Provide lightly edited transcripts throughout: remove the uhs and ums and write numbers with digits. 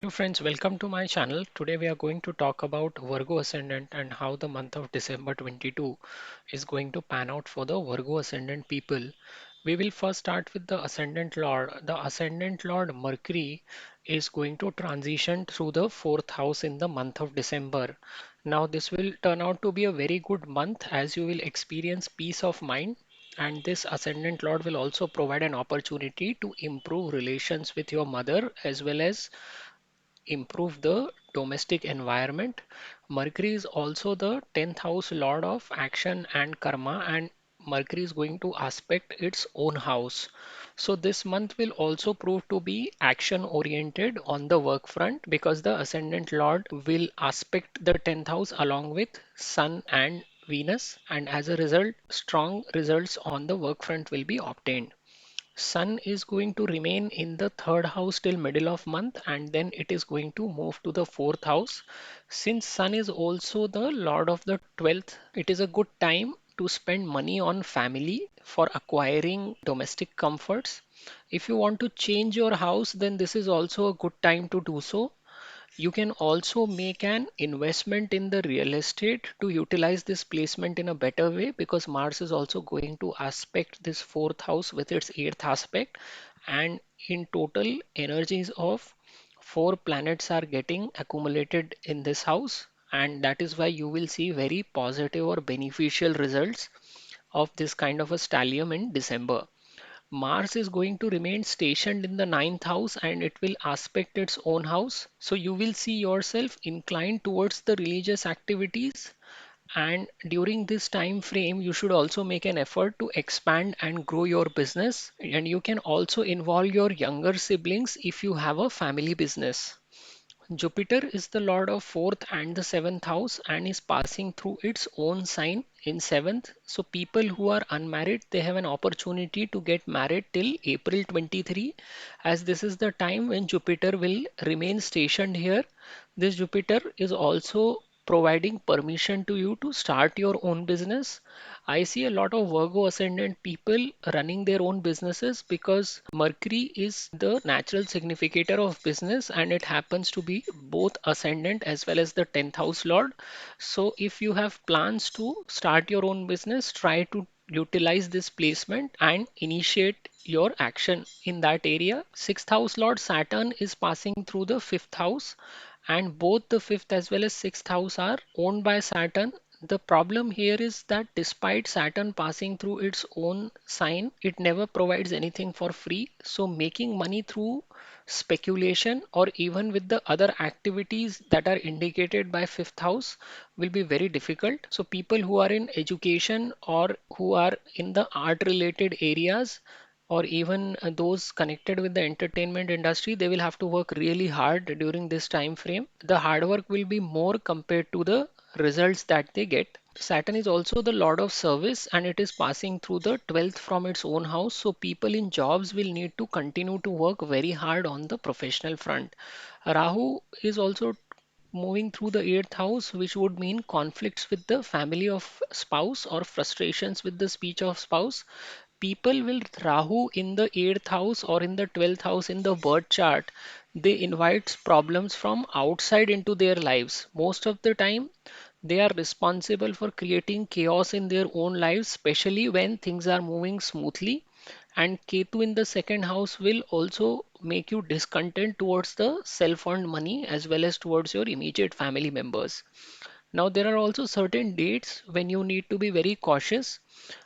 Hello friends, welcome to my channel. Today we are going to talk about Virgo Ascendant and how the month of December 22 is going to pan out for the Virgo Ascendant people. We will first start with the Ascendant Lord. The Ascendant Lord Mercury is going to transition through the fourth house in the month of December. Now this will turn out to be a very good month as you will experience peace of mind, and this Ascendant Lord will also provide an opportunity to improve relations with your mother as well as improve the domestic environment. Mercury is also the 10th house lord of action and karma, and Mercury is going to aspect its own house. So, this month will also prove to be action oriented on the work front because the ascendant lord will aspect the 10th house along with Sun and Venus, and as a result, strong results on the work front will be obtained. Sun is going to remain in the third house till middle of month, and then it is going to move to the fourth house. Since Sun is also the lord of the 12th, it is a good time to spend money on family for acquiring domestic comforts. If you want to change your house, then this is also a good time to do so. You can also make an investment in the real estate to utilize this placement in a better way because Mars is also going to aspect this fourth house with its eighth aspect. And in total, energies of four planets are getting accumulated in this house. And that is why you will see very positive or beneficial results of this kind of a stellium in December. Mars is going to remain stationed in the ninth house and it will aspect its own house. So you will see yourself inclined towards the religious activities. And during this time frame, you should also make an effort to expand and grow your business. And you can also involve your younger siblings if you have a family business. Jupiter is the lord of fourth and the seventh house and is passing through its own sign in seventh. So people who are unmarried, they have an opportunity to get married till April 23, as this is the time when Jupiter will remain stationed here. This Jupiter is also providing permission to you to start your own business. I see a lot of Virgo ascendant people running their own businesses because Mercury is the natural significator of business and it happens to be both ascendant as well as the 10th house lord. So, if you have plans to start your own business, try to utilize this placement and initiate your action in that area. Sixth house lord Saturn is passing through the fifth house, and both the fifth as well as sixth house are owned by Saturn. The problem here is that despite Saturn passing through its own sign, it never provides anything for free. So, making money through speculation or even with the other activities that are indicated by fifth house will be very difficult. So, people who are in education or who are in the art related areas or even those connected with the entertainment industry, they will have to work really hard during this time frame. The hard work will be more compared to the results that they get. Saturn is also the lord of service and it is passing through the 12th from its own house. So people in jobs will need to continue to work very hard on the professional front. Rahu is also moving through the 8th house, which would mean conflicts with the family of spouse or frustrations with the speech of spouse. People with Rahu in the 8th house or in the 12th house in the birth chart, they invite problems from outside into their lives. Most of the time, they are responsible for creating chaos in their own lives, especially when things are moving smoothly. And Ketu in the second house will also make you discontent towards the self earned money as well as towards your immediate family members. Now, there are also certain dates when you need to be very cautious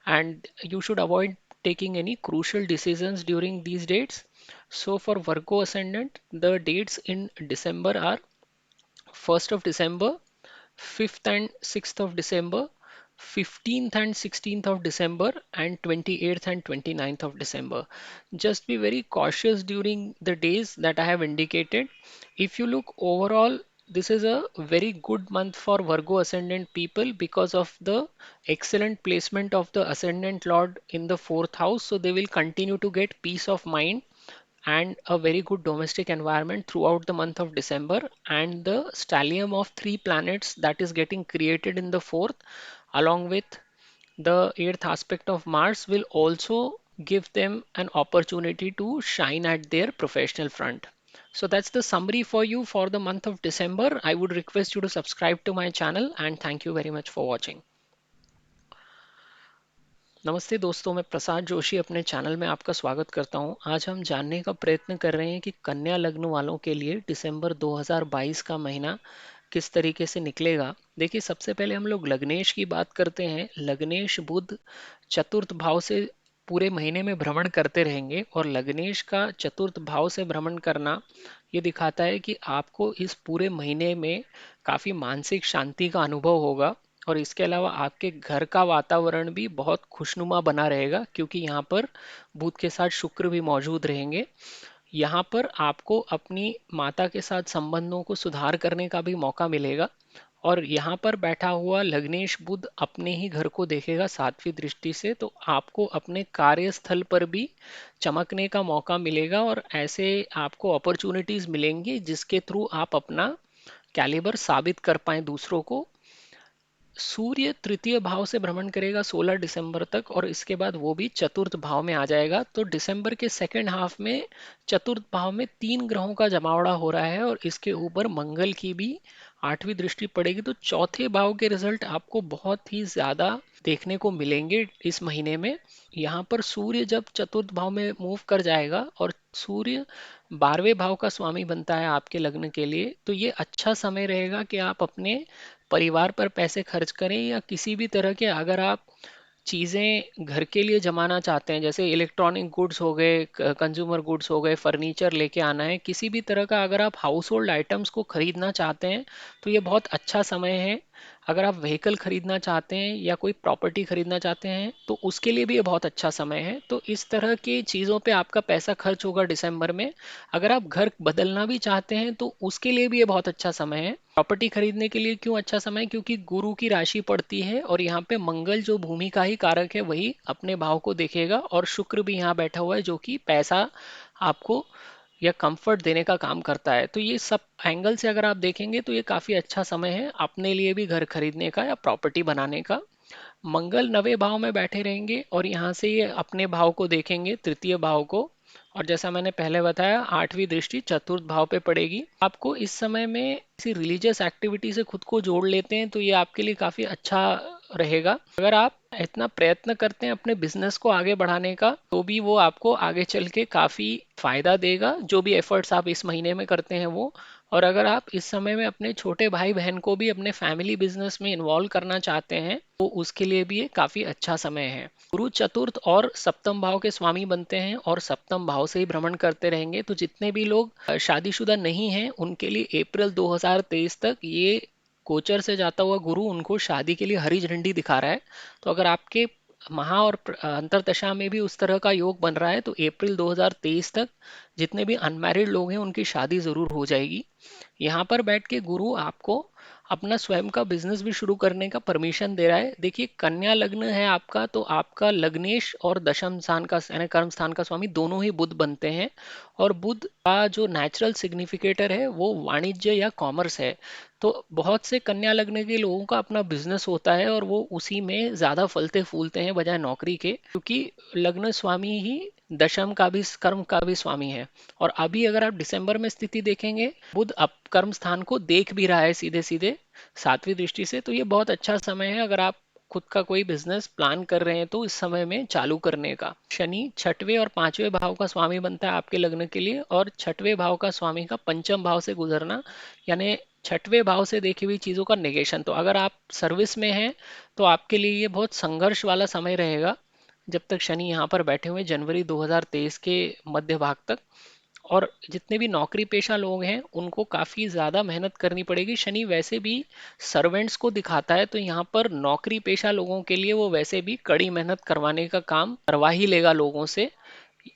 and you should avoid taking any crucial decisions during these dates. So, for Virgo Ascendant, the dates in December are 1st of December, 5th and 6th of December, 15th and 16th of December, and 28th and 29th of December. Just be very cautious during the days that I have indicated. If you look overall, this is a very good month for Virgo ascendant people because of the excellent placement of the ascendant lord in the fourth house. So they will continue to get peace of mind and a very good domestic environment throughout the month of December. And the stellium of three planets that is getting created in the fourth, along with the eighth aspect of Mars, will also give them an opportunity to shine at their professional front. So that's the summary for you for the month of December. I would request you to subscribe to my channel and thank you very much for watching. नमस्ते दोस्तों, मैं प्रसाद जोशी अपने channel में आपका स्वागत करता हूं। आज हम जानने का प्रयत्न कर रहे हैं कि कन्या लग्न वालों के लिए दिसंबर 2022 का महीना किस तरीके से निकलेगा। देखिए, सबसे पहले हम लोग लग्नेश की बात करते हैं। लग्नेश बुध चतुर्थ भाव से पूरे महीने में भ्रमण करते रहेंगे और लग्नेश का चतुर्थ भाव से भ्रमण करना ये दिखाता है कि आपको इस पूरे महीने में काफी मानसिक शांति का अनुभव होगा और इसके अलावा आपके घर का वातावरण भी बहुत खुशनुमा बना रहेगा क्योंकि यहाँ पर बुध के साथ शुक्र भी मौजूद रहेंगे। यहाँ पर आपको अपनी माता के साथ संबंधों को सुधार करने का भी मौका मिलेगा और यहाँ पर बैठा हुआ लग्नेश बुध अपने ही घर को देखेगा सातवीं दृष्टि से, तो आपको अपने कार्यस्थल पर भी चमकने का मौका मिलेगा और ऐसे आपको अपॉर्चुनिटीज मिलेंगी जिसके थ्रू आप अपना कैलिबर साबित कर पाए दूसरों को। सूर्य तृतीय भाव से भ्रमण करेगा 16 दिसंबर तक और इसके बाद वो भी चतुर्थ भाव में आ जाएगा। तो दिसंबर के सेकेंड हाफ में चतुर्थ भाव में 3 ग्रहों का जमावड़ा हो रहा है और इसके ऊपर मंगल की भी 8वीं दृष्टि पड़ेगी। तो चौथे भाव के रिजल्ट आपको बहुत ही ज्यादा देखने को मिलेंगे इस महीने में। यहाँ पर सूर्य जब चतुर्थ भाव में मूव कर जाएगा और सूर्य 12वें भाव का स्वामी बनता है आपके लग्न के लिए, तो ये अच्छा समय रहेगा कि आप अपने परिवार पर पैसे खर्च करें या किसी भी तरह के अगर आप चीज़ें घर के लिए जमाना चाहते हैं, जैसे इलेक्ट्रॉनिक गुड्स हो गए, कंज्यूमर गुड्स हो गए, फर्नीचर लेके आना है, किसी भी तरह का अगर आप हाउस होल्ड आइटम्स को खरीदना चाहते हैं तो ये बहुत अच्छा समय है। अगर आप व्हीकल खरीदना चाहते हैं या कोई प्रॉपर्टी खरीदना चाहते हैं तो उसके लिए भी ये बहुत अच्छा समय है। तो इस तरह की चीज़ों पे आपका पैसा खर्च होगा दिसंबर में। अगर आप घर बदलना भी चाहते हैं तो उसके लिए भी ये बहुत अच्छा समय है। प्रॉपर्टी खरीदने के लिए क्यों अच्छा समय? क्योंकि गुरु की राशि पड़ती है और यहाँ पे मंगल जो भूमि का ही कारक है वही अपने भाव को देखेगा और शुक्र भी यहाँ बैठा हुआ है जो कि पैसा आपको या कंफर्ट देने का काम करता है। तो ये सब एंगल से अगर आप देखेंगे तो ये काफी अच्छा समय है अपने लिए भी घर खरीदने का या प्रॉपर्टी बनाने का। मंगल 9वें भाव में बैठे रहेंगे और यहाँ से ये अपने भाव को देखेंगे, तृतीय भाव को। और जैसा मैंने पहले बताया 8वीं दृष्टि चतुर्थ भाव पे पड़ेगी। आपको इस समय में किसी रिलीजियस एक्टिविटी से खुद को जोड़ लेते हैं तो ये आपके लिए काफी अच्छा रहेगा। अगर आप इतना प्रयत्न करते हैं अपने बिजनेस को आगे बढ़ाने का तो भी वो आपको आगे चल के काफी फायदा देगा, जो भी एफर्ट्स आप इस महीने में करते हैं वो। और अगर आप इस समय में अपने छोटे भाई बहन को भी अपने फैमिली बिजनेस में इन्वॉल्व करना चाहते हैं तो उसके लिए भी ये काफी अच्छा समय है। गुरु चतुर्थ और सप्तम भाव के स्वामी बनते हैं और सप्तम भाव से ही भ्रमण करते रहेंगे। तो जितने भी लोग शादीशुदा नहीं हैं उनके लिए अप्रैल 2023 तक ये गोचर से जाता हुआ गुरु उनको शादी के लिए हरी झंडी दिखा रहा है। तो अगर आपके महा और अंतरदशा में भी उस तरह का योग बन रहा है तो अप्रैल 2023 तक जितने भी अनमैरिड लोग हैं उनकी शादी जरूर हो जाएगी। यहाँ पर बैठ के गुरु आपको अपना स्वयं का बिजनेस भी शुरू करने का परमिशन दे रहा है। देखिए, कन्या लग्न है आपका तो आपका लग्नेश और दशम स्थान का यानी कर्म स्थान का स्वामी दोनों ही बुध बनते हैं और बुध का जो नेचुरल सिग्निफिकेटर है वो वाणिज्य या कॉमर्स है। तो बहुत से कन्या लग्न के लोगों का अपना बिजनेस होता है और वो उसी में ज्यादा फलते फूलते हैं बजाय नौकरी के, क्योंकि लग्न स्वामी ही दशम का भी कर्म का भी स्वामी है। और अभी अगर आप दिसंबर में स्थिति देखेंगे बुध अब कर्म स्थान को देख भी रहा है सीधे सीधे सातवीं दृष्टि से। तो ये बहुत अच्छा समय है अगर आप खुद का कोई बिजनेस प्लान कर रहे हैं तो इस समय में चालू करने का। शनि 6वें और 5वें भाव का स्वामी बनता है आपके लग्न के लिए और 6वें भाव का स्वामी का पंचम भाव से गुजरना यानी 6वें भाव से देखी हुई चीजों का नेगेशन। तो अगर आप सर्विस में हैं तो आपके लिए ये बहुत संघर्ष वाला समय रहेगा जब तक शनि यहाँ पर बैठे हुए जनवरी 2023 के मध्य भाग तक। और जितने भी नौकरी पेशा लोग हैं उनको काफी ज्यादा मेहनत करनी पड़ेगी। शनि वैसे भी सर्वेंट्स को दिखाता है तो यहाँ पर नौकरी पेशा लोगों के लिए वो वैसे भी कड़ी मेहनत करवाने का काम करवा ही लेगा लोगों से।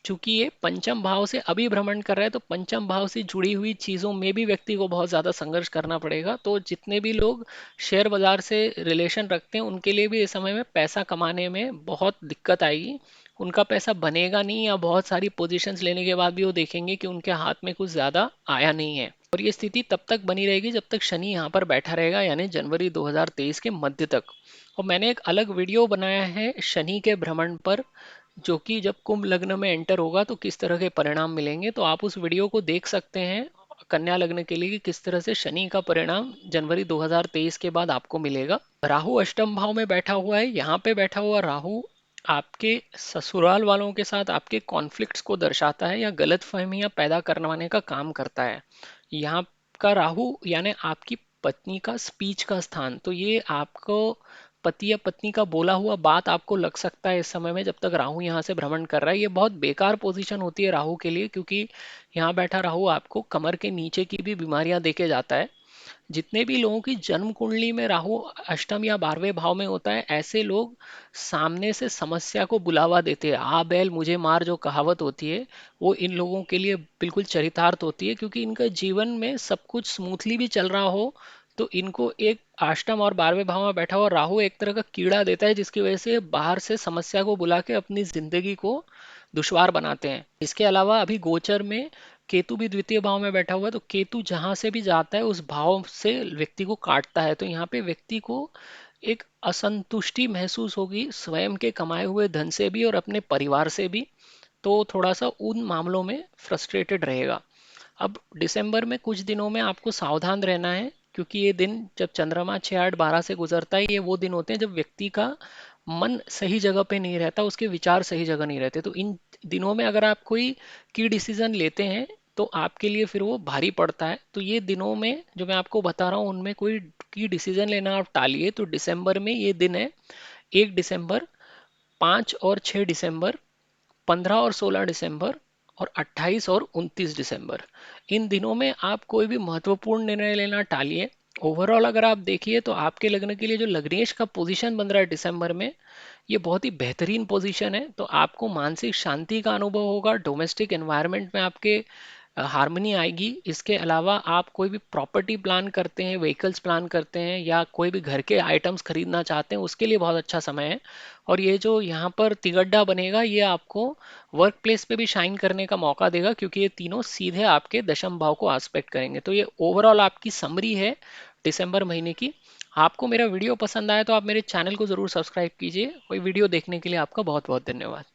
चूंकि ये पंचम भाव से अभी भ्रमण कर रहा है तो पंचम भाव से जुड़ी हुई चीजों में भी व्यक्ति को बहुत ज्यादा संघर्ष करना पड़ेगा। तो जितने भी लोग शेयर बाजार से रिलेशन रखते हैं उनके लिए भी इस समय में पैसा कमाने में बहुत दिक्कत आएगी। उनका पैसा बनेगा नहीं या बहुत सारी पोजीशंस लेने के बाद भी वो देखेंगे कि उनके हाथ में कुछ ज्यादा आया नहीं है। और ये स्थिति तब तक बनी रहेगी जब तक शनि यहाँ पर बैठा रहेगा यानी जनवरी 2023 के मध्य तक। और मैंने एक अलग वीडियो बनाया है शनि के भ्रमण पर जो कि जब कुंभ लग्न में एंटर होगा तो किस तरह के परिणाम मिलेंगे, तो आप उस वीडियो को देख सकते हैं कन्या लग्न के लिए कि किस तरह से शनि का परिणाम जनवरी 2023 के बाद आपको मिलेगा। राहु अष्टम भाव में बैठा हुआ है। यहाँ पे बैठा हुआ राहु आपके ससुराल वालों के साथ आपके कॉन्फ्लिक्ट्स को दर्शाता है या गलत फहमियां पैदा करवाने का काम करता है। यहाँ का राहु यानी आपकी पत्नी का स्पीच का स्थान, तो ये आपको पति या पत्नी का बोला हुआ बात आपको लग सकता है इस समय में, जब तक राहु यहाँ से भ्रमण कर रहा है। ये बहुत बेकार पोजीशन होती है राहु के लिए, क्योंकि यहाँ बैठा राहु आपको कमर के नीचे की भी बीमारियां देके जाता है। जितने भी लोगों की जन्म कुंडली में राहु अष्टम या 12वें भाव में होता है, ऐसे लोग सामने से समस्या को बुलावा देते हैं। आ बैल मुझे मार जो कहावत होती है, वो इन लोगों के लिए बिल्कुल चरितार्थ होती है, क्योंकि इनका जीवन में सब कुछ स्मूथली भी चल रहा हो तो इनको एक अष्टम और 12वें भाव में बैठा हुआ राहु एक तरह का कीड़ा देता है, जिसकी वजह से बाहर से समस्या को बुला के अपनी जिंदगी को दुश्वार बनाते हैं। इसके अलावा अभी गोचर में केतु भी द्वितीय भाव में बैठा हुआ है, तो केतु जहां से भी जाता है उस भाव से व्यक्ति को काटता है। तो यहाँ पे व्यक्ति को एक असंतुष्टि महसूस होगी स्वयं के कमाए हुए धन से भी और अपने परिवार से भी, तो थोड़ा सा उन मामलों में फ्रस्ट्रेटेड रहेगा। अब दिसंबर में कुछ दिनों में आपको सावधान रहना है, क्योंकि ये दिन जब चंद्रमा 6 8 12 से गुजरता है, ये वो दिन होते हैं जब व्यक्ति का मन सही जगह पे नहीं रहता, उसके विचार सही जगह नहीं रहते। तो इन दिनों में अगर आप कोई की डिसीजन लेते हैं तो आपके लिए फिर वो भारी पड़ता है। तो ये दिनों में जो मैं आपको बता रहा हूँ उनमें कोई की डिसीजन लेना आप टालिए। तो दिसंबर में ये दिन है 1 दिसंबर, 5 और 6 दिसंबर, 15 और 16 दिसंबर और 28 और 29 दिसंबर। इन दिनों में आप कोई भी महत्वपूर्ण निर्णय लेना टालिए। ओवरऑल अगर आप देखिए तो आपके लग्न के लिए जो लग्नेश का पोजीशन बन रहा है दिसंबर में, ये बहुत ही बेहतरीन पोजीशन है। तो आपको मानसिक शांति का अनुभव होगा, डोमेस्टिक एनवायरनमेंट में आपके हार्मनी आएगी। इसके अलावा आप कोई भी प्रॉपर्टी प्लान करते हैं, व्हीकल्स प्लान करते हैं या कोई भी घर के आइटम्स खरीदना चाहते हैं, उसके लिए बहुत अच्छा समय है। और ये जो यहाँ पर तिगड्डा बनेगा, ये आपको वर्क प्लेस पे भी शाइन करने का मौका देगा, क्योंकि ये तीनों सीधे आपके दशम भाव को आस्पेक्ट करेंगे। तो ये ओवरऑल आपकी समरी है दिसंबर महीने की। आपको मेरा वीडियो पसंद आया तो आप मेरे चैनल को ज़रूर सब्सक्राइब कीजिए। कोई वीडियो देखने के लिए आपका बहुत बहुत धन्यवाद।